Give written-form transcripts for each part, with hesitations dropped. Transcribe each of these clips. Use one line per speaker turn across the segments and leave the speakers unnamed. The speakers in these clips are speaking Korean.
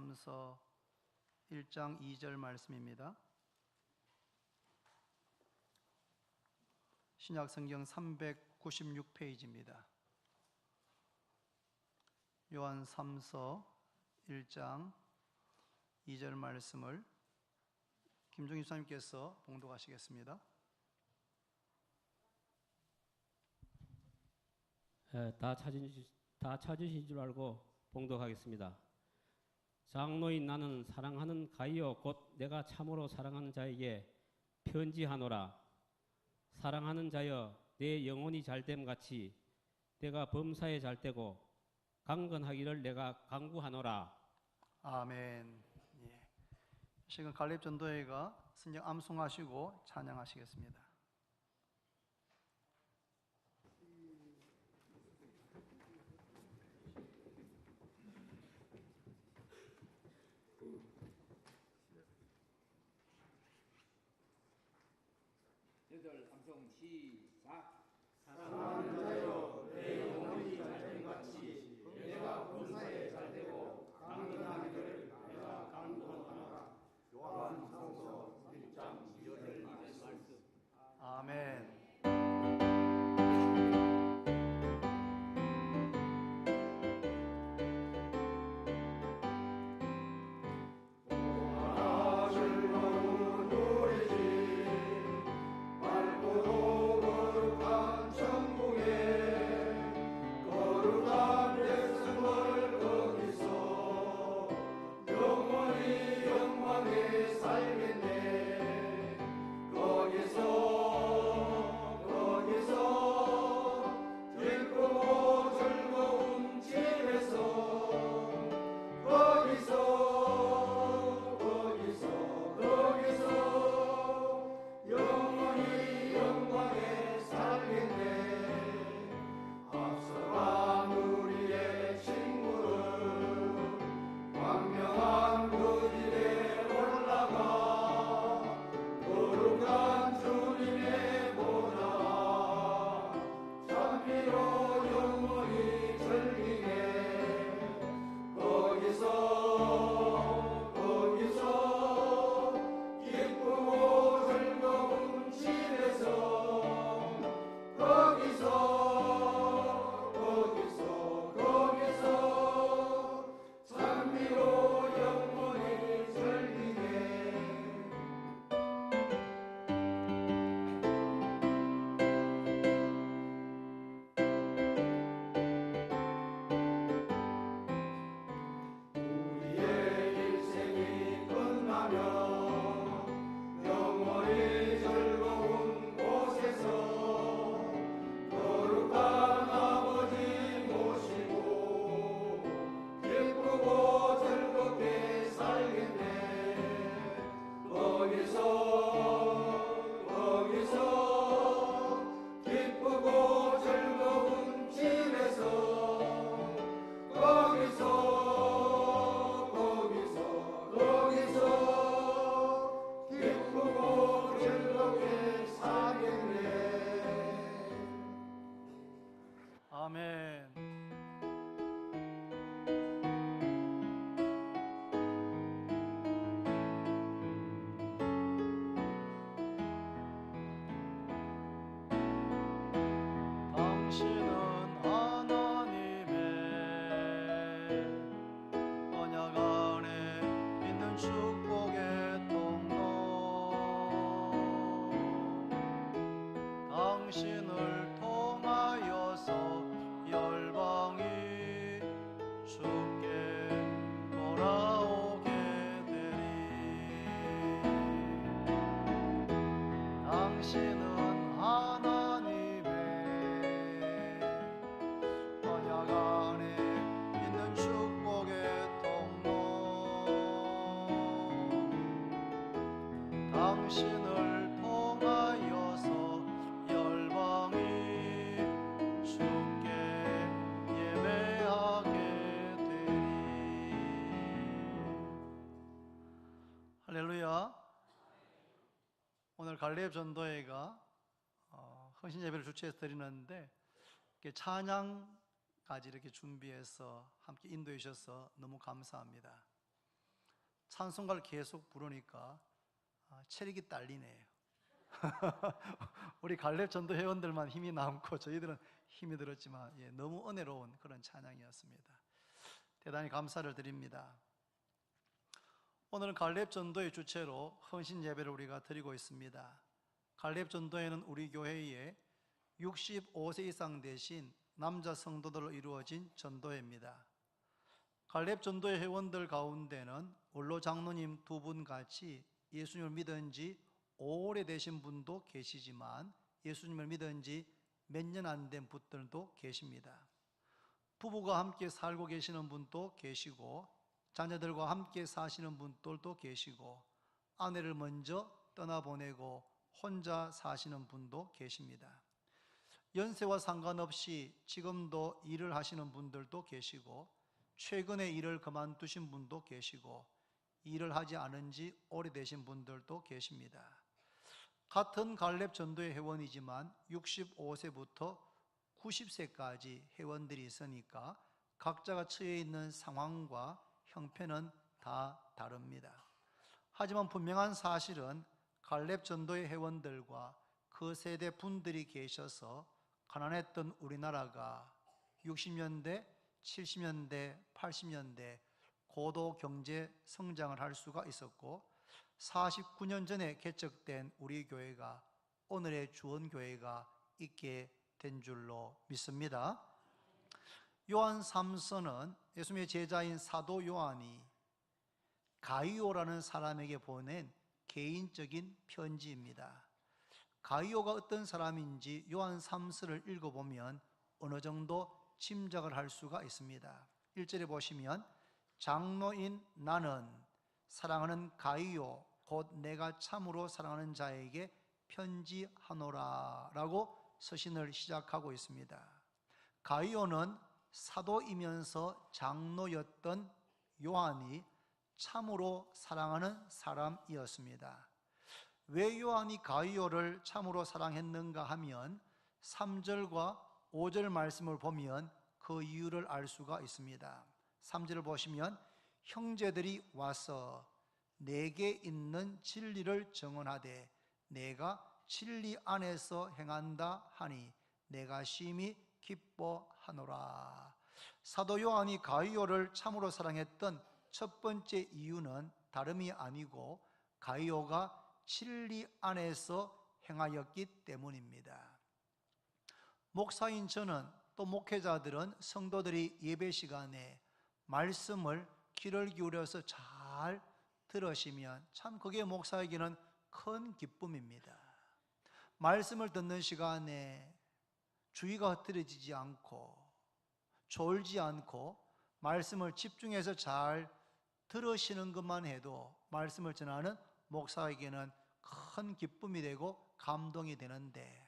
요한 3서 1장 2절 말씀입니다. 신약성경 396페이지입니다. 요한 3서 1장 2절 말씀을 김종희 집사님께서 봉독하시겠습니다.
다 찾으신 줄 알고 봉독하겠습니다. 장로인 나는 사랑하는 가이오 곧 내가 참으로 사랑하는 자에게 편지하노라. 사랑하는 자여, 내 영혼이 잘됨 같이 내가 범사에 잘되고 강건하기를 내가 간구하노라.
아멘. 예. 지금 갈렙 전도회가 성경 암송하시고 찬양하시겠습니다.
여덟 함성 시작.
사랑하는 자여, 내 영혼이 잘됨 같이 내가 범사에 잘되고 강건하기를 내가 간구하노라. 요한 3서 1장 2절 말씀.
아멘. 아멘. 당신은 하나님의 언약 안에 있는 축복의 통로. 당신을 통하여서 열방이 주께 돌아오게 되리. 당신은 하나님의 언약 안에 있는 축복의 통로. 당신을 통하여서 열방이 주께 예배하게 되리. 할렐루야. 오늘 갈렙 전도회가 헌신 예배를 주최해서 드리는데 찬양까지 이렇게 준비해서 함께 인도해 주셔서 너무 감사합니다. 찬송가를 계속 부르니까 체력이 딸리네요. 우리 갈렙 전도 회원들만 힘이 남고 저희들은 힘이 들었지만 너무 은혜로운 그런 찬양이었습니다. 대단히 감사를 드립니다. 오늘은 갈렙 전도의 주체로 헌신 예배를 우리가 드리고 있습니다. 갈렙 전도회는 우리 교회에 65세 이상 되신 남자 성도들로 이루어진 전도회입니다. 갈렙 전도회 회원들 가운데는 원로 장로님 2분 같이 예수님을 믿은 지 오래되신 분도 계시지만 예수님을 믿은 지 몇 년 안 된 분들도 계십니다. 부부가 함께 살고 계시는 분도 계시고 자녀들과 함께 사시는 분들도 계시고 아내를 먼저 떠나보내고 혼자 사시는 분도 계십니다. 연세와 상관없이 지금도 일을 하시는 분들도 계시고 최근에 일을 그만두신 분도 계시고 일을 하지 않은 지 오래되신 분들도 계십니다. 같은 갈렙 전도의 회원이지만 65세부터 90세까지 회원들이 있으니까 각자가 처해 있는 상황과 형편은 다 다릅니다. 하지만 분명한 사실은 갈렙 전도의 회원들과 그 세대 분들이 계셔서 가난했던 우리나라가 60년대, 70년대, 80년대 고도 경제 성장을 할 수가 있었고 49년 전에 개척된 우리 교회가 오늘의 주원교회가 있게 된 줄로 믿습니다. 요한 3서는 예수님의 제자인 사도 요한이 가이오라는 사람에게 보낸 개인적인 편지입니다. 가이오가 어떤 사람인지 요한 3서를 읽어보면 어느 정도 짐작을 할 수가 있습니다. 1절에 보시면 장로인 나는 사랑하는 가이오 곧 내가 참으로 사랑하는 자에게 편지하노라 라고 서신을 시작하고 있습니다. 가이오는 사도이면서 장로였던 요한이 참으로 사랑하는 사람이었습니다. 왜 요한이 가이오를 참으로 사랑했는가 하면 3절과 5절 말씀을 보면 그 이유를 알 수가 있습니다. 3절을 보시면 형제들이 와서 내게 있는 진리를 증언하되 내가 진리 안에서 행한다 하니 내가 심히 기뻐하노라. 사도 요한이 가이오를 참으로 사랑했던 첫 번째 이유는 다름이 아니고 가이오가 진리 안에서 행하였기 때문입니다. 목사인 저는 또 목회자들은 성도들이 예배 시간에 말씀을 귀를 기울여서 잘 들으시면 참 그게 목사에게는 큰 기쁨입니다. 말씀을 듣는 시간에 주의가 흐트러지지 않고 졸지 않고 말씀을 집중해서 잘 들으시는 것만 해도 말씀을 전하는 목사에게는 큰 기쁨이 되고 감동이 되는데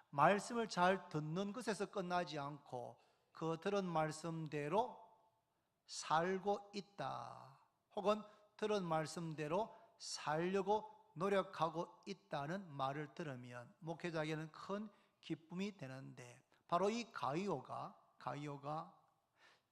말씀을 잘 듣는 것에서 끝나지 않고 그 들은 말씀대로 살고 있다 혹은 들은 말씀대로 살려고 노력하고 있다는 말을 들으면 목회자에게는 큰 기쁨이 되는데 바로 이 가이오가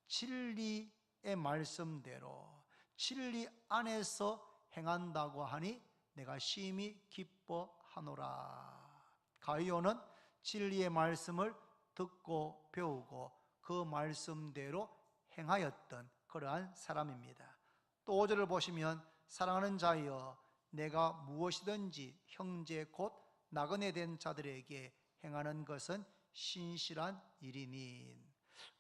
진리의 말씀대로 진리 안에서 행한다고 하니 내가 심히 기뻐하노라. 가이오는 진리의 말씀을 듣고 배우고 그 말씀대로 행하였던 그러한 사람입니다. 또 5절을 보시면 사랑하는 자여 내가 무엇이든지 형제 곧 나그네 된 자들에게 행하는 것은 신실한 일이니.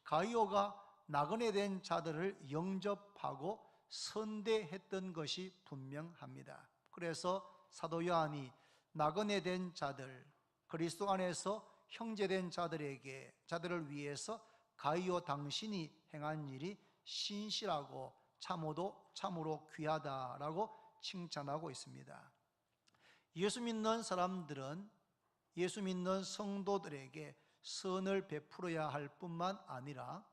가이오가 나그네 된 자들을 영접하고 선대했던 것이 분명합니다. 그래서 사도 요한이 나그네 된 자들, 그리스도 안에서 형제된 자들에게 자들을 위해서 가이오 당신이 행한 일이 신실하고 참으로 귀하다라고 칭찬하고 있습니다. 예수 믿는 사람들은 예수 믿는 성도들에게 선을 베풀어야 할 뿐만 아니라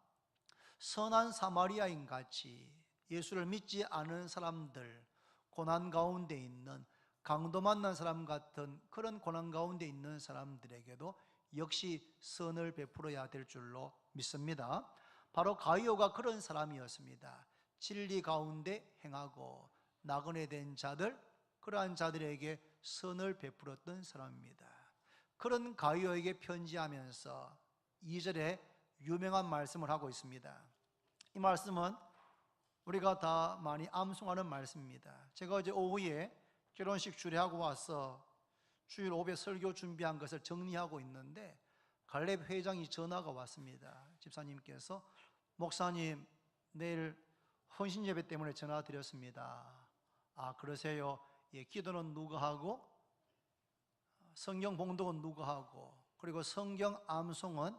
선한 사마리아인 같이 예수를 믿지 않은 사람들, 고난 가운데 있는 강도 만난 사람 같은 그런 고난 가운데 있는 사람들에게도 역시 선을 베풀어야 될 줄로 믿습니다. 바로 가이오가 그런 사람이었습니다. 진리 가운데 행하고 나그네 된 자들, 그러한 자들에게 선을 베풀었던 사람입니다. 그런 가이오에게 편지하면서 2절에 유명한 말씀을 하고 있습니다. 이 말씀은 우리가 다 많이 암송하는 말씀입니다. 제가 어제 오후에 결혼식 주례하고 와서 주일 오후에 설교 준비한 것을 정리하고 있는데 갈렙 회장이 전화가 왔습니다. 집사님께서 목사님 내일 헌신 예배 때문에 전화 드렸습니다. 아 그러세요? 예, 기도는 누가 하고 성경 봉독은 누가 하고 그리고 성경 암송은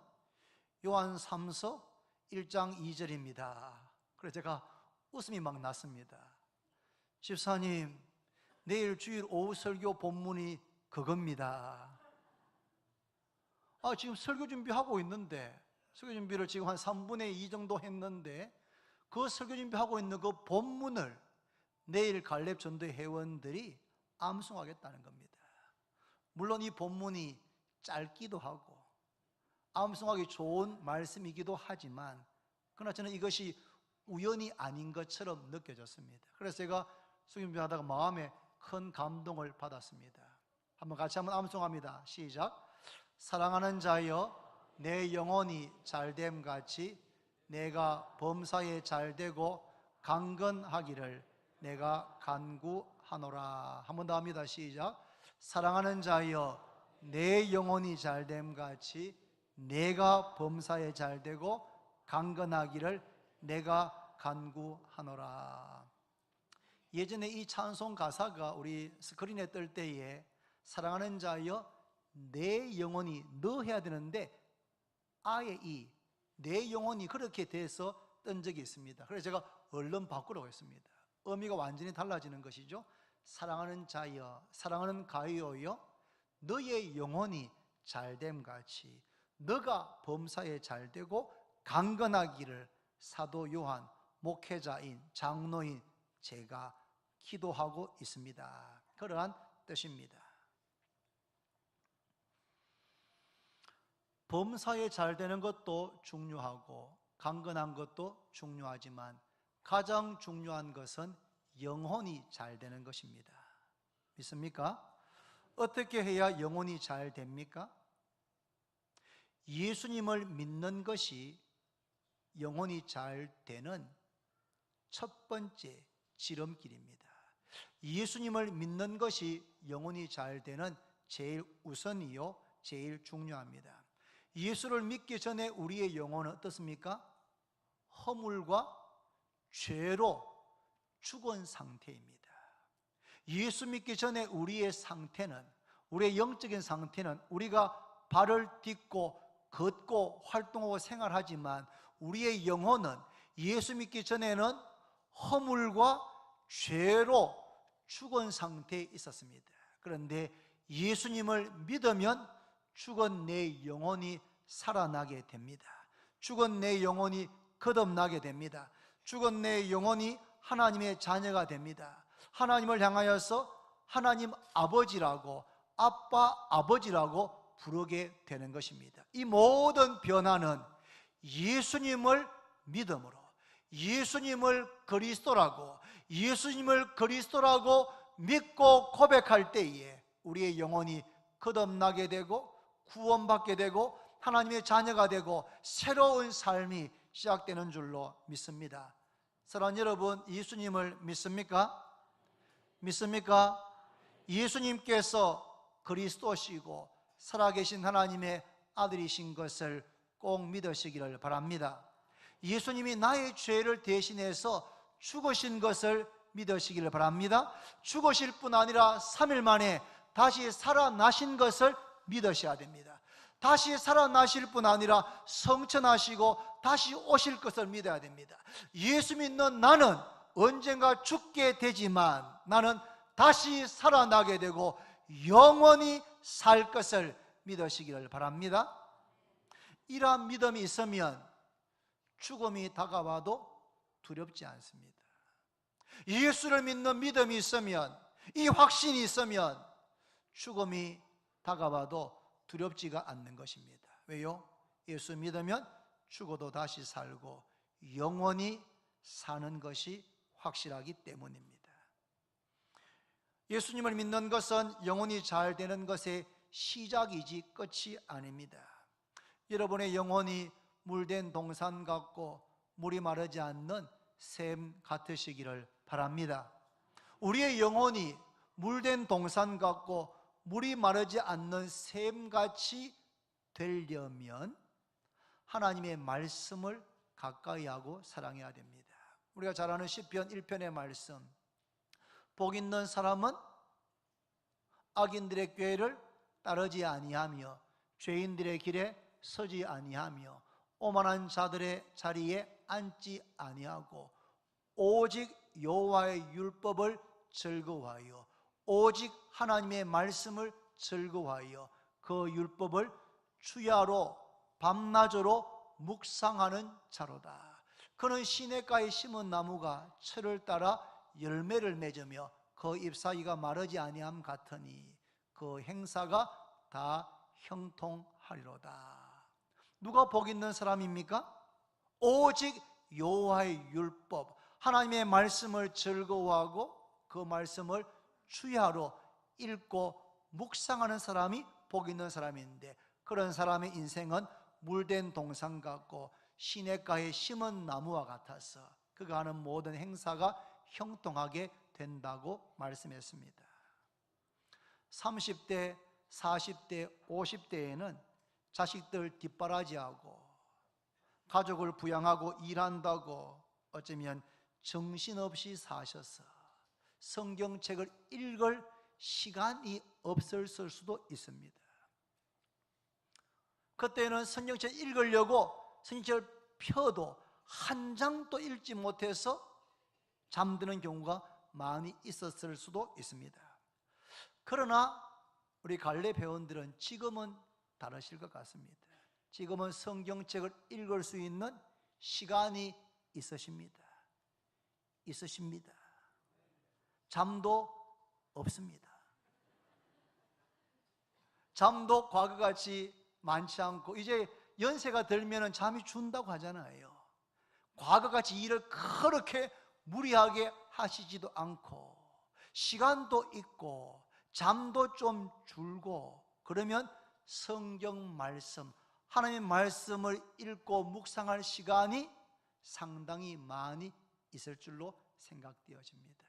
요한 3서 1장 2절입니다. 그래서 제가 웃음이 막 났습니다. 집사님 내일 주일 오후 설교 본문이 그겁니다. 지금 설교 준비하고 있는데 설교 준비를 지금 한 3분의 2 정도 했는데 그 설교 준비하고 있는 그 본문을 내일 갈렙 전도회 회원들이 암송하겠다는 겁니다. 물론 이 본문이 짧기도 하고 암송하기 좋은 말씀이기도 하지만 그러나 저는 이것이 우연이 아닌 것처럼 느껴졌습니다. 그래서 제가 설교 준비하다가 마음에 큰 감동을 받았습니다. 같이 한번 암송합니다. 시작. 사랑하는 자여 내 영혼이 잘됨 같이 내가 범사에 잘되고 강건하기를 내가 간구하노라. 한 번 더 합니다. 시작. 사랑하는 자여 내 영혼이 잘됨 같이 내가 범사에 잘되고 강건하기를 내가 간구하노라. 예전에 이 찬송 가사가 우리 스크린에 뜰 때에 사랑하는 자여 내 영혼이 너 해야 되는데 아예 이 내 영혼이 그렇게 돼서 뜬 적이 있습니다. 그래서 제가 얼른 바꾸라고 했습니다. 의미가 완전히 달라지는 것이죠. 사랑하는 자여, 사랑하는 가이오여, 너의 영혼이 잘됨 같이 너가 범사에 잘되고 강건하기를 사도 요한, 목회자인 장로인 제가 기도하고 있습니다. 그러한 뜻입니다. 범사에 잘되는 것도 중요하고 강건한 것도 중요하지만 가장 중요한 것은 영혼이 잘되는 것입니다. 믿습니까? 어떻게 해야 영혼이 잘 됩니까? 예수님을 믿는 것이 영혼이 잘 되는 첫 번째 지름길입니다. 예수님을 믿는 것이 영혼이 잘 되는 제일 우선이요 제일 중요합니다. 예수를 믿기 전에 우리의 영혼은 어떻습니까? 허물과 죄로 죽은 상태입니다. 예수 믿기 전에 우리의 상태는, 우리의 영적인 상태는 우리가 발을 딛고 걷고 활동하고 생활하지만 우리의 영혼은 예수 믿기 전에는 허물과 죄로 죽은 상태에 있었습니다. 그런데 예수님을 믿으면 죽은 내 영혼이 살아나게 됩니다. 죽은 내 영혼이 거듭나게 됩니다. 죽은 내 영혼이 하나님의 자녀가 됩니다. 하나님을 향하여서 하나님 아버지라고, 아빠 아버지라고 부르게 되는 것입니다. 이 모든 변화는 예수님을 믿음으로, 예수님을 그리스도라고, 예수님을 그리스도라고 믿고 고백할 때에 우리의 영혼이 거듭나게 되고 구원받게 되고 하나님의 자녀가 되고 새로운 삶이 시작되는 줄로 믿습니다. 사랑하는 여러분, 예수님을 믿습니까? 믿습니까? 예수님께서 그리스도시고 살아계신 하나님의 아들이신 것을 꼭 믿으시기를 바랍니다. 예수님이 나의 죄를 대신해서 죽으신 것을 믿으시기를 바랍니다. 죽으실 뿐 아니라 3일 만에 다시 살아나신 것을 믿으셔야 됩니다. 다시 살아나실 뿐 아니라 성천하시고 다시 오실 것을 믿어야 됩니다. 예수 믿는 나는 언젠가 죽게 되지만 나는 다시 살아나게 되고 영원히 살 것을 믿으시기를 바랍니다. 이러한 믿음이 있으면 죽음이 다가와도 두렵지 않습니다. 예수를 믿는 믿음이 있으면, 이 확신이 있으면 죽음이 다가와도 두렵지가 않는 것입니다. 왜요? 예수 믿으면 죽어도 다시 살고 영원히 사는 것이 확실하기 때문입니다. 예수님을 믿는 것은 영혼이 잘 되는 것의 시작이지 끝이 아닙니다. 여러분의 영혼이 물된 동산 같고 물이 마르지 않는 샘 같으시기를 바랍니다. 우리의 영혼이 물된 동산 같고 물이 마르지 않는 샘같이 되려면 하나님의 말씀을 가까이 하고 사랑해야 됩니다. 우리가 잘 아는 시편 1편의 말씀, 복 있는 사람은 악인들의 꾀를 따르지 아니하며 죄인들의 길에 서지 아니하며 오만한 자들의 자리에 앉지 아니하고 오직 여호와의 율법을 즐거워하여 오직 하나님의 말씀을 즐거워하여 그 율법을 주야로 밤낮으로 묵상하는 자로다. 그는 시냇가에 심은 나무가 철을 따라 열매를 맺으며 그 잎사귀가 마르지 아니함 같으니 그 행사가 다 형통하리로다. 누가 복 있는 사람입니까? 오직 여호와의 율법, 하나님의 말씀을 즐거워하고 그 말씀을 주야로 읽고 묵상하는 사람이 복 있는 사람인데, 그런 사람의 인생은 물된 동산 같고 시냇가에 심은 나무와 같아서 그가 하는 모든 행사가 형통하게 된다고 말씀했습니다. 30대, 40대, 50대에는 자식들 뒷바라지하고 가족을 부양하고 일한다고 어쩌면 정신없이 사셔서 성경책을 읽을 시간이 없었을 수도 있습니다. 그때는 성경책 읽으려고 성경책을 펴도 한 장도 읽지 못해서 잠드는 경우가 많이 있었을 수도 있습니다. 그러나 우리 갈렙 회원들은 지금은 다르실 것 같습니다. 지금은 성경책을 읽을 수 있는 시간이 있으십니다. 잠도 없습니다. 잠도 과거같이 많지 않고 이제 연세가 들면 잠이 준다고 하잖아요. 과거같이 일을 그렇게 무리하게 하시지도 않고 시간도 있고 잠도 좀 줄고, 그러면 성경 말씀, 하나님의 말씀을 읽고 묵상할 시간이 상당히 많이 있을 줄로 생각되어집니다.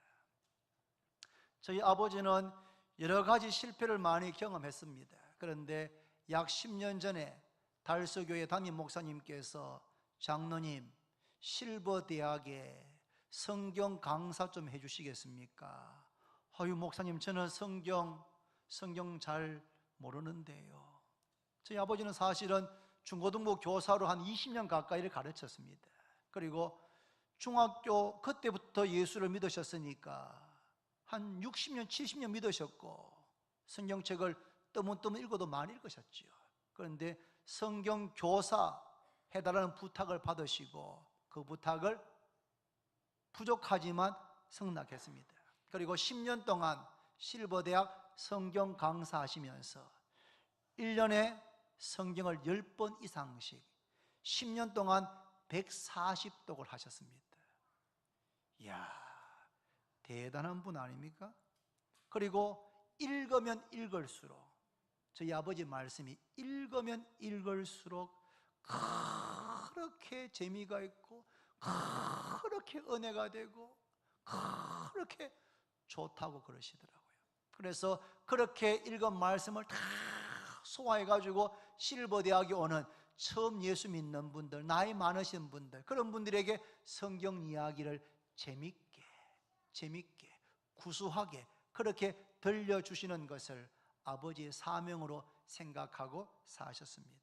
저희 아버지는 여러 가지 실패를 많이 경험했습니다. 그런데 약 10년 전에 달서교회 담임 목사님께서 장로님, 실버대학에 성경 강사 좀 해주시겠습니까? 아유 목사님, 저는 성경 잘 모르는데요. 저희 아버지는 사실은 중고등부 교사로 한 20년 가까이를 가르쳤습니다. 그리고 중학교 그때부터 예수를 믿으셨으니까 한 60년, 70년 믿으셨고 성경책을 뜨문뜨문 읽어도 많이 읽으셨죠. 그런데 성경 교사 해달라는 부탁을 받으시고 그 부탁을 부족하지만 승낙했습니다. 그리고 10년 동안 실버대학 성경 강사하시면서 1년에 성경을 10번 이상씩 10년 동안 140독을 하셨습니다. 이야, 대단한 분 아닙니까? 그리고 읽으면 읽을수록, 저희 아버지 말씀이 읽으면 읽을수록 그렇게 재미가 있고 그렇게 은혜가 되고 그렇게 좋다고 그러시더라고요. 그래서 그렇게 읽은 말씀을 다 소화해가지고 실버대학에 오는 처음 예수 믿는 분들, 나이 많으신 분들, 그런 분들에게 성경 이야기를 재밌게 구수하게 그렇게 들려주시는 것을 아버지의 사명으로 생각하고 사셨습니다.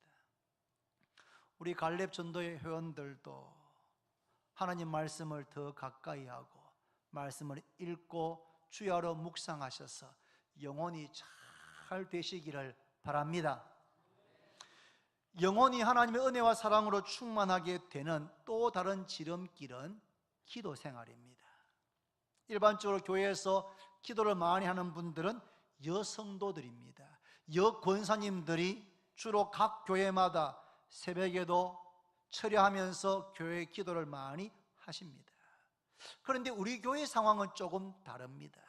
우리 갈렙 전도회 회원들도 하나님 말씀을 더 가까이 하고 말씀을 읽고 주야로 묵상하셔서 영혼이 잘 되시기를 바랍니다. 영혼이 하나님의 은혜와 사랑으로 충만하게 되는 또 다른 지름길은 기도 생활입니다. 일반적으로 교회에서 기도를 많이 하는 분들은 여성도들입니다. 여권사님들이 주로 각 교회마다 새벽에도 철야하면서 교회 기도를 많이 하십니다. 그런데 우리 교회 상황은 조금 다릅니다.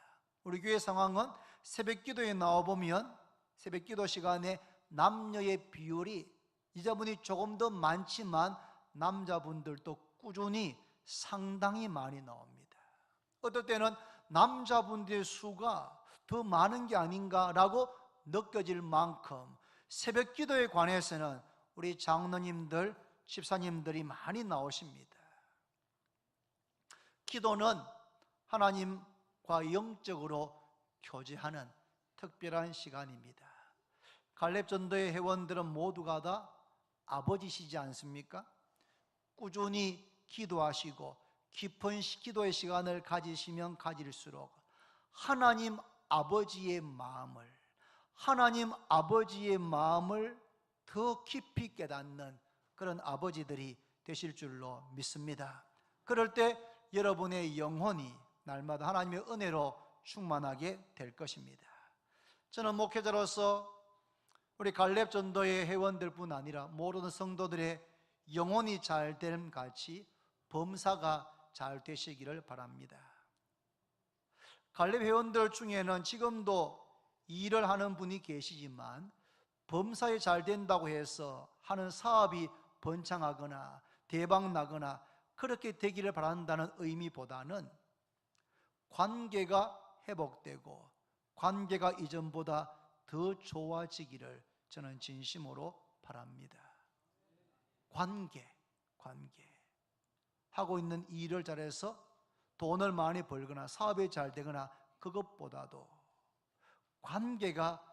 우리 교회 상황은 새벽 기도에 나와보면 새벽 기도 시간에 남녀의 비율이 여자분이 조금 더 많지만 남자분들도 꾸준히 상당히 많이 나옵니다. 어떨 때는 남자분들의 수가 더 많은 게 아닌가라고 느껴질 만큼 새벽 기도에 관해서는 우리 장로님들, 집사님들이 많이 나오십니다. 기도는 하나님과 영적으로 교제하는 특별한 시간입니다. 갈렙 전도의 회원들은 모두가 다 아버지시지 않습니까? 꾸준히 기도하시고 깊은 기도의 시간을 가지시면 가질수록 하나님 아버지의 마음을 더 깊이 깨닫는 그런 아버지들이 되실 줄로 믿습니다. 그럴 때 여러분의 영혼이 날마다 하나님의 은혜로 충만하게 될 것입니다. 저는 목회자로서 우리 갈렙 전도의 회원들뿐 아니라 모든 성도들의 영혼이 잘됨 같이 범사가 잘 되시기를 바랍니다. 갈렙 회원들 중에는 지금도 일을 하는 분이 계시지만 범사에 잘 된다고 해서 하는 사업이 번창하거나 대박나거나 그렇게 되기를 바란다는 의미보다는 관계가 회복되고 관계가 이전보다 더 좋아지기를 저는 진심으로 바랍니다. 관계 하고 있는 일을 잘해서 돈을 많이 벌거나 사업이 잘 되거나 그것보다도 관계가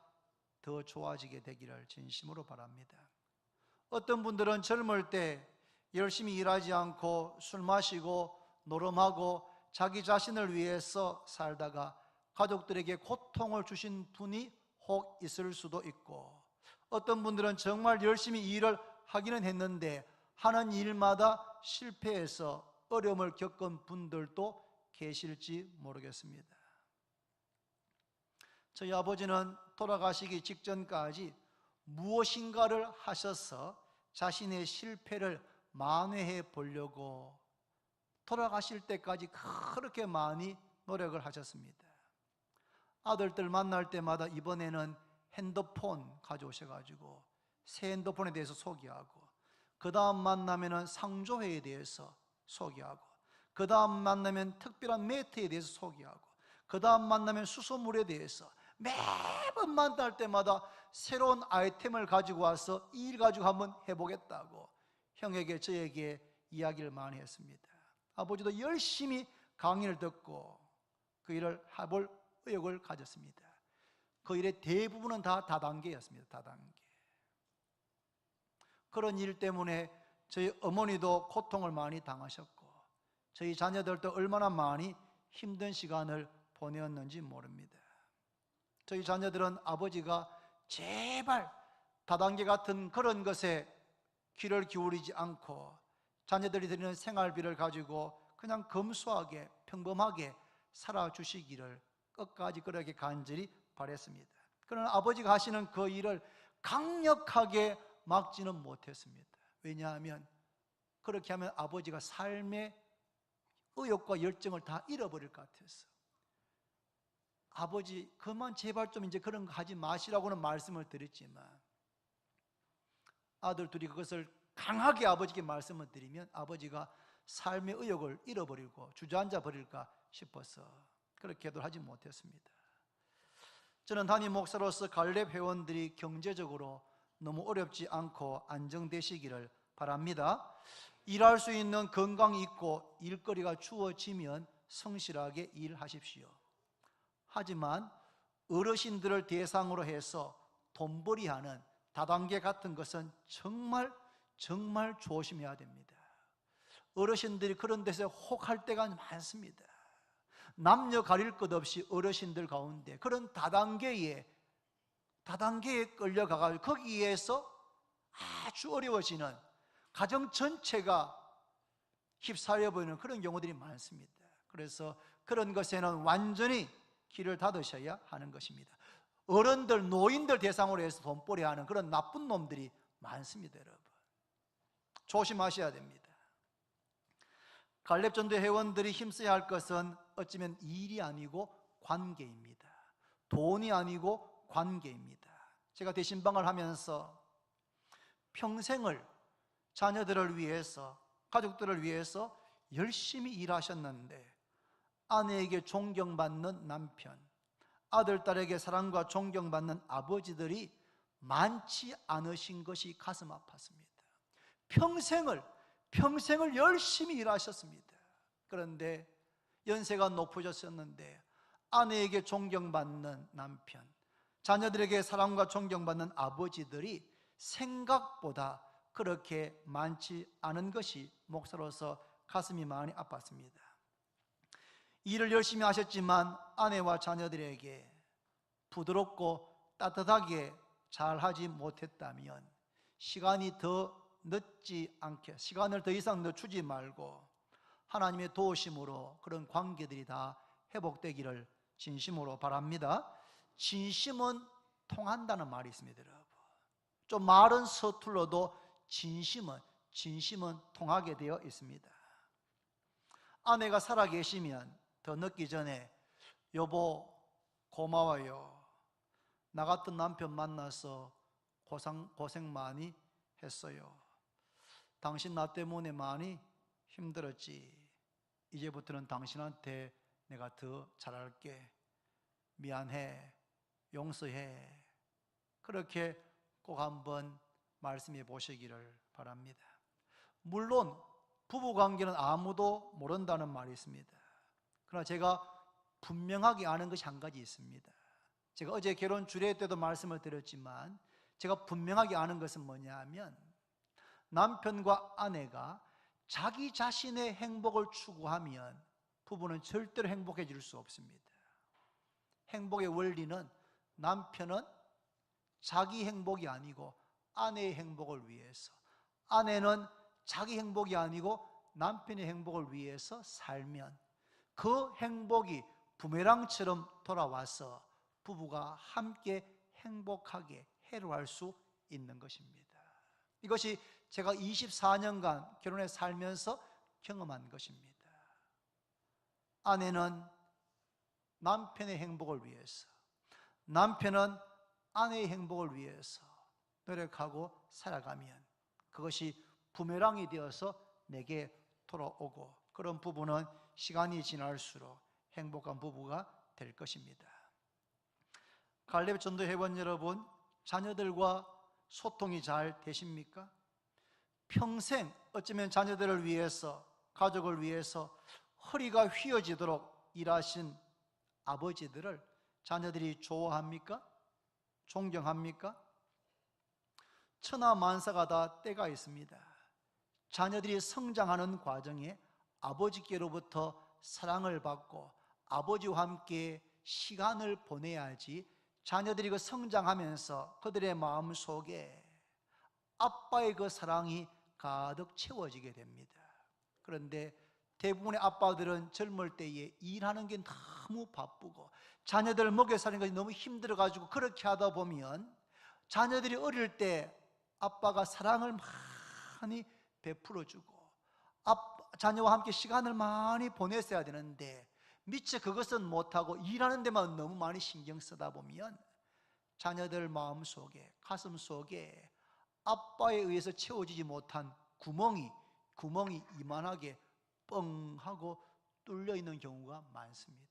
더 좋아지게 되기를 진심으로 바랍니다. 어떤 분들은 젊을 때 열심히 일하지 않고 술 마시고 노름하고 자기 자신을 위해서 살다가 가족들에게 고통을 주신 분이 혹 있을 수도 있고, 어떤 분들은 정말 열심히 일을 하기는 했는데 하는 일마다 실패해서 어려움을 겪은 분들도 계실지 모르겠습니다. 저희 아버지는 돌아가시기 직전까지 무엇인가를 하셔서 자신의 실패를 만회해 보려고 돌아가실 때까지 그렇게 많이 노력을 하셨습니다. 아들들 만날 때마다 이번에는 핸드폰 가져오셔가지고 새 핸드폰에 대해서 소개하고, 그 다음 만나면 상조회에 대해서 소개하고, 그 다음 만나면 특별한 매트에 대해서 소개하고, 그 다음 만나면 수소물에 대해서 매번 만날 때마다 새로운 아이템을 가지고 와서 이 일 가지고 한번 해보겠다고 형에게 저에게 이야기를 많이 했습니다. 아버지도 열심히 강의를 듣고 그 일을 해볼 의욕을 가졌습니다. 그 일의 대부분은 다 다단계였습니다. 다단계. 그런 일 때문에 저희 어머니도 고통을 많이 당하셨고 저희 자녀들도 얼마나 많이 힘든 시간을 보내었는지 모릅니다. 저희 자녀들은 아버지가 제발 다단계 같은 그런 것에 귀를 기울이지 않고 자녀들이 드리는 생활비를 가지고 그냥 검소하게 평범하게 살아주시기를 끝까지 그렇게 간절히 바랬습니다. 그러나 아버지가 하시는 그 일을 강력하게 막지는 못했습니다. 왜냐하면 그렇게 하면 아버지가 삶의 의욕과 열정을 다 잃어버릴 것 같아서, 아버지 그만 제발 좀 이제 그런 거 하지 마시라고는 말씀을 드렸지만 아들 둘이 그것을 강하게 아버지께 말씀을 드리면 아버지가 삶의 의욕을 잃어버리고 주저앉아 버릴까 싶어서 그렇게 기도를 하지 못했습니다. 저는 담임 목사로서 갈렙 회원들이 경제적으로 너무 어렵지 않고 안정되시기를 바랍니다. 일할 수 있는 건강이 있고 일거리가 주어지면 성실하게 일하십시오. 하지만 어르신들을 대상으로 해서 돈벌이하는 다단계 같은 것은 정말 조심해야 됩니다. 어르신들이 그런 데서 혹할 때가 많습니다. 남녀 가릴 것 없이 어르신들 가운데 그런 다단계에 끌려가가지고 거기에서 아주 어려워지는, 가정 전체가 휩싸여 보이는 그런 경우들이 많습니다. 그래서 그런 것에는 완전히 길을 닫으셔야 하는 것입니다. 어른들, 노인들 대상으로 해서 돈벌이하는 그런 나쁜 놈들이 많습니다. 여러분 조심하셔야 됩니다. 갈렙 전도 회원들이 힘써야 할 것은 어쩌면 일이 아니고 관계입니다. 돈이 아니고 관계입니다. 제가 대신방을 하면서 평생을 자녀들을 위해서, 가족들을 위해서 열심히 일하셨는데 아내에게 존경받는 남편, 아들, 딸에게 사랑과 존경받는 아버지들이 많지 않으신 것이 가슴 아팠습니다. 평생을 열심히 일하셨습니다. 그런데 연세가 높으셨었는데 아내에게 존경받는 남편, 자녀들에게 사랑과 존경받는 아버지들이 생각보다 그렇게 많지 않은 것이 목사로서 가슴이 많이 아팠습니다. 일을 열심히 하셨지만 아내와 자녀들에게 부드럽고 따뜻하게 잘하지 못했다면 시간이 더 늦지 않게, 시간을 더 이상 늦추지 말고 하나님의 도우심으로 그런 관계들이 다 회복되기를 진심으로 바랍니다. 진심은 통한다는 말이 있습니다, 여러분. 좀 말은 서툴러도 진심은 통하게 되어 있습니다. 아내가 살아 계시면 더 늦기 전에 여보 고마워요. 나 같은 남편 만나서 고생 많이 했어요. 당신 나 때문에 많이 힘들었지. 이제부터는 당신한테 내가 더 잘할게. 미안해. 용서해. 그렇게 꼭 한번 말씀해 보시기를 바랍니다. 물론 부부관계는 아무도 모른다는 말이 있습니다. 그러나 제가 분명하게 아는 것이 한 가지 있습니다. 제가 어제 결혼 주례 때도 말씀을 드렸지만 제가 분명하게 아는 것은 뭐냐 하면 남편과 아내가 자기 자신의 행복을 추구하면 부부는 절대로 행복해질 수 없습니다. 행복의 원리는 남편은 자기 행복이 아니고 아내의 행복을 위해서, 아내는 자기 행복이 아니고 남편의 행복을 위해서 살면 그 행복이 부메랑처럼 돌아와서 부부가 함께 행복하게 해로할 수 있는 것입니다. 이것이 제가 24년간 결혼해 살면서 경험한 것입니다. 아내는 남편의 행복을 위해서, 남편은 아내의 행복을 위해서 노력하고 살아가면 그것이 부메랑이 되어서 내게 돌아오고 그런 부부는 시간이 지날수록 행복한 부부가 될 것입니다. 갈렙 전도 회원 여러분, 자녀들과 소통이 잘 되십니까? 평생 어쩌면 자녀들을 위해서, 가족을 위해서 허리가 휘어지도록 일하신 아버지들을 자녀들이 좋아합니까? 존경합니까? 천하만사가 다 때가 있습니다. 자녀들이 성장하는 과정에 아버지께로부터 사랑을 받고 아버지와 함께 시간을 보내야지 자녀들이 그 성장하면서 그들의 마음 속에 아빠의 그 사랑이 가득 채워지게 됩니다. 그런데 대부분의 아빠들은 젊을 때에 일하는 게 너무 바쁘고 자녀들 먹여 사는 것이 너무 힘들어가지고 그렇게 하다 보면 자녀들이 어릴 때 아빠가 사랑을 많이 베풀어주고 자녀와 함께 시간을 많이 보냈어야 되는데 미처 그것은 못하고 일하는 데만 너무 많이 신경 쓰다 보면 자녀들 마음속에, 가슴 속에 아빠에 의해서 채워지지 못한 구멍이 이만하게 뻥 하고 뚫려 있는 경우가 많습니다.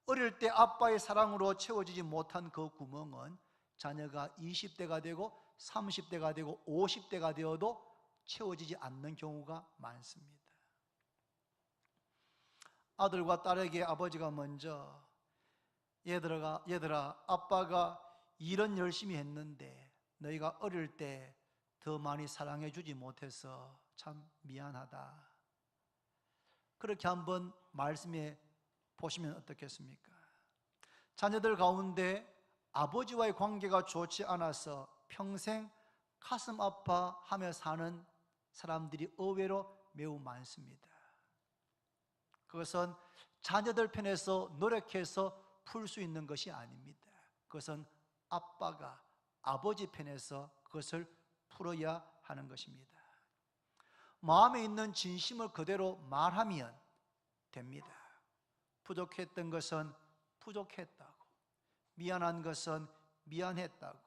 어릴 때 아빠의 사랑으로 채워지지 못한 그 구멍은 자녀가 20대가 되고 30대가 되고 50대가 되어도 채워지지 않는 경우가 많습니다. 아들과 딸에게 아버지가 먼저 얘들아 아빠가 일은 열심히 했는데 너희가 어릴 때 더 많이 사랑해 주지 못해서 참 미안하다. 그렇게 한번 말씀해 보시면 어떻겠습니까? 자녀들 가운데 아버지와의 관계가 좋지 않아서 평생 가슴 아파하며 사는 사람들이 의외로 매우 많습니다. 그것은 자녀들 편에서 노력해서 풀 수 있는 것이 아닙니다. 그것은 아빠가 아버지 편에서 그것을 풀어야 하는 것입니다. 마음에 있는 진심을 그대로 말하면 됩니다. 부족했던 것은 부족했다고, 미안한 것은 미안했다고,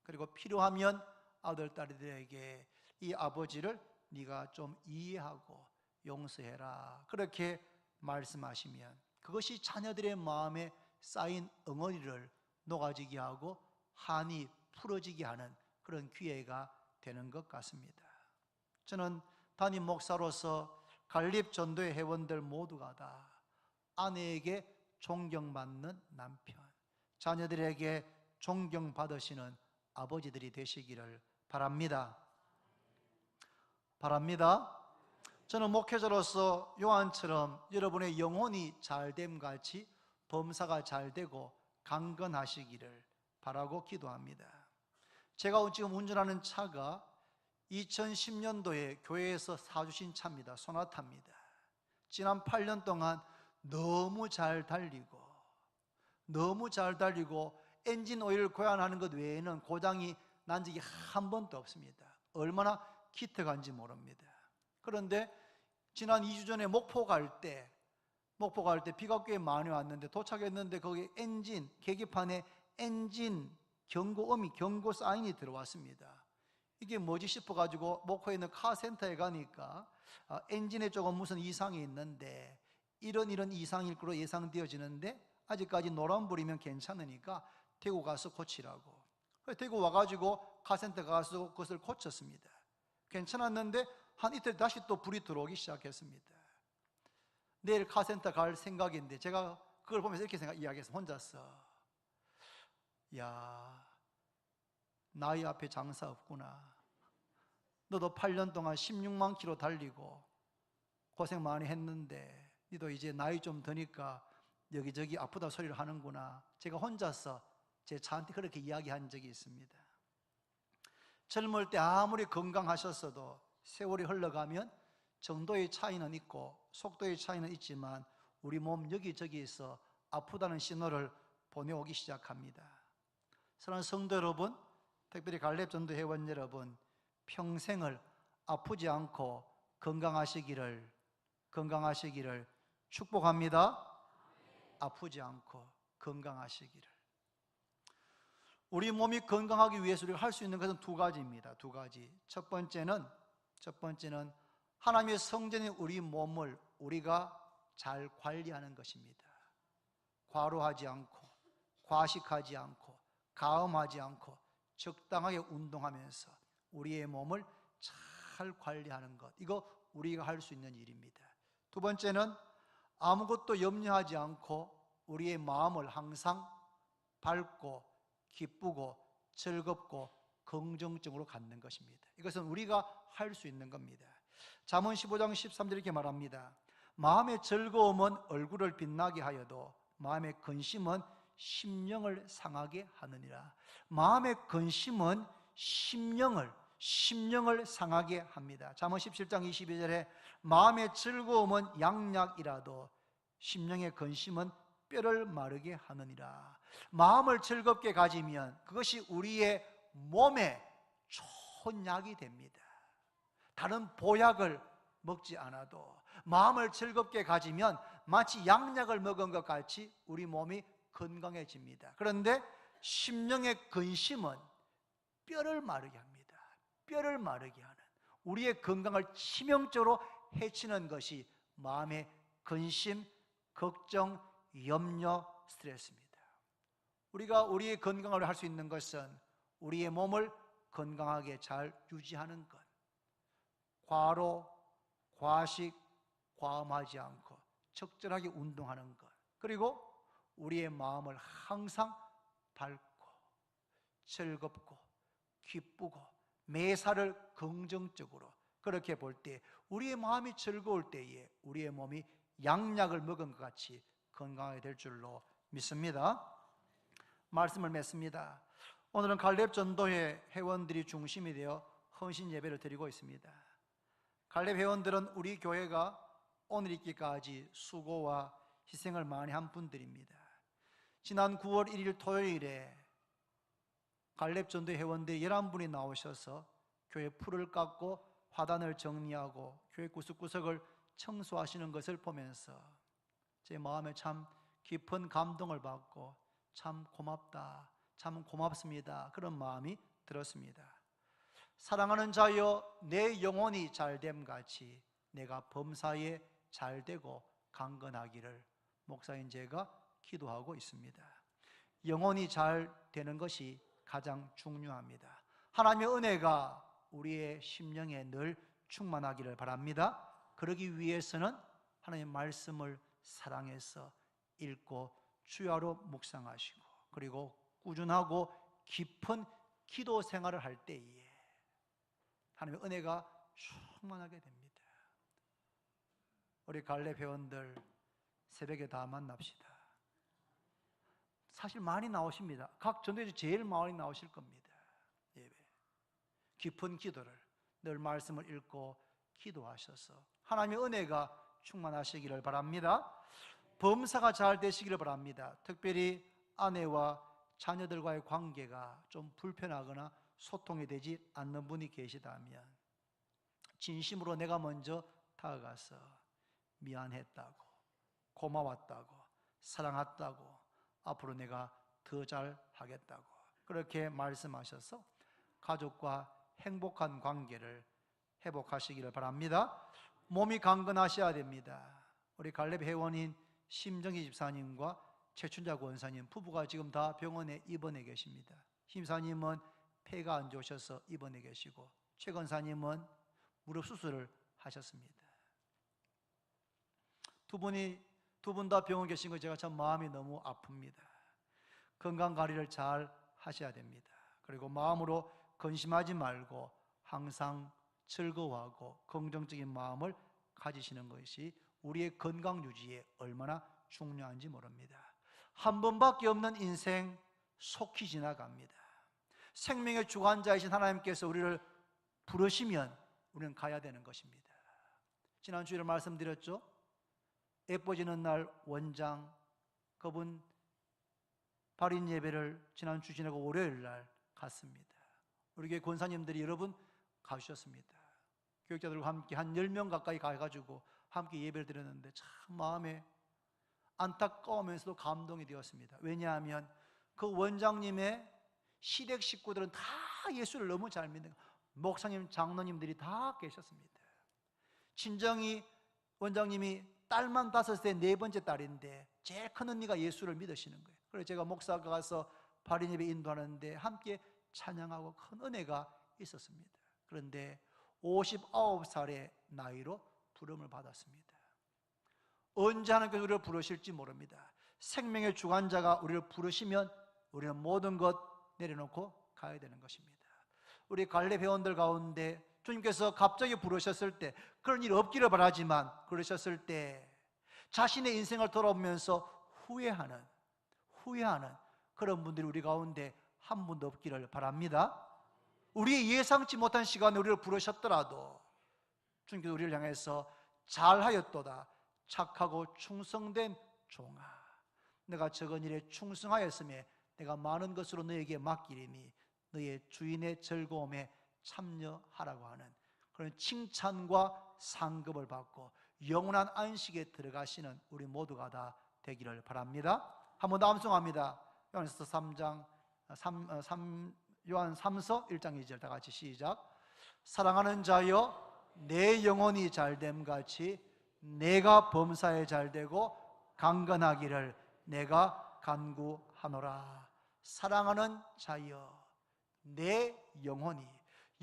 그리고 필요하면 아들, 딸들에게 이 아버지를 네가 좀 이해하고 용서해라, 그렇게 말씀하시면 그것이 자녀들의 마음에 쌓인 엉어리를 녹아지게 하고 한이 풀어지게 하는 그런 기회가 되는 것 같습니다. 저는 담임 목사로서 갈립전도회 회원들 모두가 다 아내에게 존경받는 남편, 자녀들에게 존경받으시는 아버지들이 되시기를 바랍니다. 저는 목회자로서 요한처럼 여러분의 영혼이 잘됨 같이 범사가 잘되고 강건하시기를 바라고 기도합니다. 제가 지금 운전하는 차가 2010년도에 교회에서 사주신 차입니다. 소나타입니다. 지난 8년 동안 너무 잘 달리고 엔진 오일 교환하는 것 외에는 고장이 난 적이 한 번도 없습니다. 얼마나 기특한지 모릅니다. 그런데 지난 2주 전에 목포 갈 때 비가 꽤 많이 왔는데 도착했는데 거기 계기판에 엔진 경고 사인이 들어왔습니다. 이게 뭐지 싶어가지고 목포에 있는 카센터에 가니까 엔진에 조금 무슨 이상이 있는데 이런 이상일 거로 예상되어지는데 아직까지 노란불이면 괜찮으니까 대구 가서 고치라고. 대구 와가지고 카센터 가서 그것을 고쳤습니다. 괜찮았는데 한 이틀 다시 또 불이 들어오기 시작했습니다. 내일 카센터 갈 생각인데 제가 그걸 보면서 이렇게 이야기했어요. 혼자서. 야, 나이 앞에 장사 없구나. 너도 8년 동안 16만 킬로 달리고 고생 많이 했는데 너도 이제 나이 좀 드니까 여기저기 아프다 소리를 하는구나. 제가 혼자서 제 차한테 그렇게 이야기한 적이 있습니다. 젊을 때 아무리 건강하셨어도 세월이 흘러가면 정도의 차이는 있고 속도의 차이는 있지만 우리 몸 여기저기에서 아프다는 신호를 보내오기 시작합니다. 사랑하는 성도 여러분, 특별히 갈렙전도 회원 여러분, 평생을 아프지 않고 건강하시기를 축복합니다. 아프지 않고 건강하시기를. 우리 몸이 건강하기 위해서 우리가 할 수 있는 것은 두 가지입니다. 두 가지. 첫 번째는 하나님의 성전인 우리 몸을 우리가 잘 관리하는 것입니다. 과로하지 않고, 과식하지 않고, 가음하지 않고 적당하게 운동하면서 우리의 몸을 잘 관리하는 것, 이거 우리가 할 수 있는 일입니다. 두 번째는 아무것도 염려하지 않고 우리의 마음을 항상 밝고 기쁘고 즐겁고 긍정적으로 갖는 것입니다. 이것은 우리가 할 수 있는 겁니다. 잠언 15장 13절 이렇게 말합니다. 마음의 즐거움은 얼굴을 빛나게 하여도 마음의 근심은 심령을 상하게 하느니라. 마음의 근심은 심령을 상하게 합니다. 잠언 17장 22절에 마음의 즐거움은 양약이라도 심령의 근심은 뼈를 마르게 하느니라. 마음을 즐겁게 가지면 그것이 우리의 몸에 좋은 약이 됩니다. 다른 보약을 먹지 않아도 마음을 즐겁게 가지면 마치 양약을 먹은 것 같이 우리 몸이 건강해집니다. 그런데 심령의 근심은 뼈를 마르게 합니다. 뼈를 마르게 하는, 우리의 건강을 치명적으로 해치는 것이 마음의 근심, 걱정, 염려, 스트레스입니다. 우리가 우리의 건강을 할 수 있는 것은 우리의 몸을 건강하게 잘 유지하는 것, 과로, 과식, 과음하지 않고 적절하게 운동하는 것, 그리고 우리의 마음을 항상 밝고 즐겁고 기쁘고 매사를 긍정적으로 그렇게 볼 때 우리의 마음이 즐거울 때에 우리의 몸이 양약을 먹은 것 같이 건강하게 될 줄로 믿습니다. 말씀을 맺습니다. 오늘은 갈렙전도회 회원들이 중심이 되어 헌신 예배를 드리고 있습니다. 갈렙 회원들은 우리 교회가 오늘 있기까지 수고와 희생을 많이 한 분들입니다. 지난 9월 1일 토요일에 갈렙전도회 회원들 11분이 나오셔서 교회 풀을 깎고 화단을 정리하고 교회 구석구석을 청소하시는 것을 보면서 제 마음에 참 깊은 감동을 받고 참 고맙다, 참 고맙습니다, 그런 마음이 들었습니다. 사랑하는 자여, 내 영혼이 잘됨 같이 내가 범사에 잘되고 강건하기를 목사인 제가 기도하고 있습니다. 영혼이 잘 되는 것이 가장 중요합니다. 하나님의 은혜가 우리의 심령에 늘 충만하기를 바랍니다. 그러기 위해서는 하나님의 말씀을 사랑해서 읽고 주야로 묵상하시고, 그리고 꾸준하고 깊은 기도 생활을 할 때에 하나님의 은혜가 충만하게 됩니다. 우리 갈렙 회원들 새벽에 다 만납시다. 사실 많이 나오십니다. 각 전도에서 제일 많이 나오실 겁니다. 예배. 깊은 기도를, 늘 말씀을 읽고 기도하셔서 하나님의 은혜가 충만하시기를 바랍니다. 범사가 잘 되시기를 바랍니다. 특별히 아내와 자녀들과의 관계가 좀 불편하거나 소통이 되지 않는 분이 계시다면 진심으로 내가 먼저 다가가서 미안했다고, 고마웠다고, 사랑했다고, 앞으로 내가 더 잘하겠다고 그렇게 말씀하셔서 가족과 행복한 관계를 회복하시기를 바랍니다. 몸이 강건하셔야 됩니다. 우리 갈렙 회원인 심정희 집사님과 최춘자 권사님 부부가 지금 다 병원에 입원해 계십니다. 심사님은 폐가 안 좋으셔서 입원해 계시고, 최 권사님은 무릎 수술을 하셨습니다. 두 분 다 병원 계신 거 제가 참 마음이 너무 아픕니다. 건강관리를 잘 하셔야 됩니다. 그리고 마음으로 근심하지 말고 항상 즐거워하고 긍정적인 마음을 가지시는 것이 우리의 건강 유지에 얼마나 중요한지 모릅니다. 한 번밖에 없는 인생 속히 지나갑니다. 생명의 주관자이신 하나님께서 우리를 부르시면 우리는 가야 되는 것입니다. 지난 주일에 말씀드렸죠. 예뻐지는 날 원장 그분 발인 예배를 지난 주 지나고 월요일 날 갔습니다. 우리 교회 권사님들이 여러분 가주셨습니다. 교육자들과 함께 한 10명 가까이 가가지고 함께 예배를 드렸는데 참 마음에 안타까우면서도 감동이 되었습니다. 왜냐하면 그 원장님의 시댁 식구들은 다 예수를 너무 잘 믿는 목사님, 장로님들이 다 계셨습니다. 친정이 원장님이 딸만 5세 네 번째 딸인데 제일 큰 언니가 예수를 믿으시는 거예요. 그래서 제가 목사가 가서 발인 예배 인도하는데 함께 찬양하고 큰 은혜가 있었습니다. 그런데 59살의 나이로 부름을 받았습니다. 언제 하나님께서 우리를 부르실지 모릅니다. 생명의 주관자가 우리를 부르시면 우리는 모든 것 내려놓고 가야 되는 것입니다. 우리 갈렙 회원들 가운데 주님께서 갑자기 부르셨을 때 그런 일이 없기를 바라지만 그러셨을 때 자신의 인생을 돌아보면서 후회하는 그런 분들이 우리 가운데 한 분도 없기를 바랍니다. 우리의 예상치 못한 시간에 우리를 부르셨더라도 주님께서 우리를 향해서 잘하였도다 착하고 충성된 종아, 내가 적은 일에 충성하였으며 내가 많은 것으로 너에게 맡기리니 너의 주인의 즐거움에 참여하라고 하는 그런 칭찬과 상급을 받고 영원한 안식에 들어가시는 우리 모두가 다 되기를 바랍니다. 한번 더 암송합니다. 요한서 요한 3서 1장 2절 다 같이 시작. 사랑하는 자여, 내 영혼이 잘됨 같이 내가 범사에 잘되고 강건하기를 내가 간구하노라. 사랑하는 자여, 내 영혼이,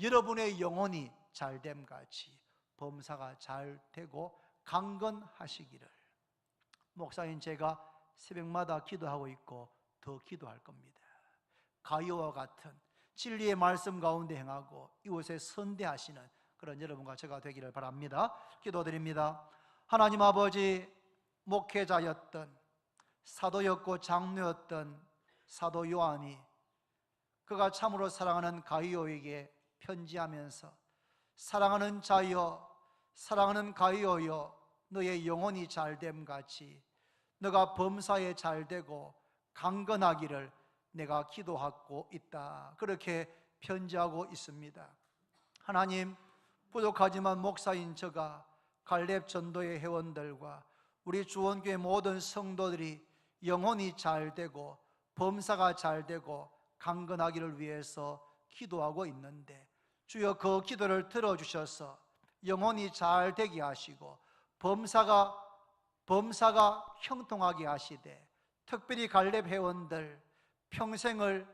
여러분의 영혼이 잘됨 같이 범사가 잘 되고 강건하시기를. 목사인 제가 새벽마다 기도하고 있고 더 기도할 겁니다. 가이오와 같은 진리의 말씀 가운데 행하고 이곳에 선대하시는 그런 여러분과 제가 되기를 바랍니다. 기도드립니다. 하나님 아버지, 목회자였던 사도였고 장로였던 사도 요한이 그가 참으로 사랑하는 가이오에게 편지하면서 사랑하는 자여, 사랑하는 가이오여, 너의 영혼이 잘됨 같이 너가 범사에 잘되고 강건하기를 내가 기도하고 있다, 그렇게 편지하고 있습니다. 하나님, 부족하지만 목사인 저가 갈렙 전도의 회원들과 우리 주원교회 모든 성도들이 영혼이 잘 되고 범사가 잘 되고 강건하기를 위해서 기도하고 있는데, 주여 그 기도를 들어주셔서 영혼이 잘 되게 하시고 범사가 형통하게 하시되, 특별히 갈렙 회원들 평생을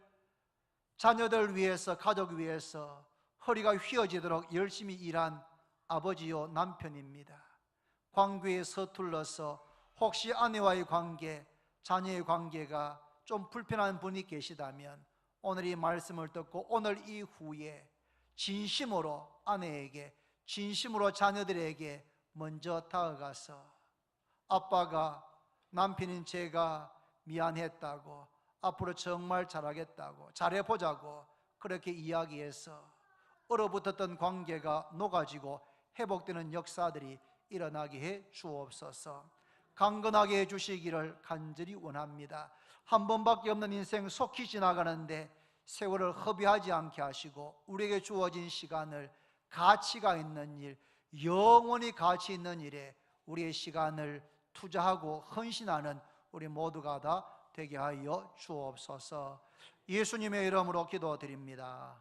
자녀들 위해서, 가족 위해서 허리가 휘어지도록 열심히 일한 아버지요 남편입니다. 관계에 서툴러서 혹시 아내와의 관계, 자녀의 관계가 좀 불편한 분이 계시다면 오늘 이 말씀을 듣고 오늘 이후에 진심으로 아내에게, 진심으로 자녀들에게 먼저 다가가서 아빠가, 남편인 제가 미안했다고, 앞으로 정말 잘하겠다고, 잘해보자고 그렇게 이야기해서 얼어붙었던 관계가 녹아지고 회복되는 역사들이 일어나게 해 주옵소서. 강건하게 해주시기를 간절히 원합니다. 한 번밖에 없는 인생 속히 지나가는데 세월을 허비하지 않게 하시고 우리에게 주어진 시간을 가치가 있는 일, 영원히 가치 있는 일에 우리의 시간을 투자하고 헌신하는 우리 모두가 다 되게 하여 주옵소서. 예수님의 이름으로 기도드립니다.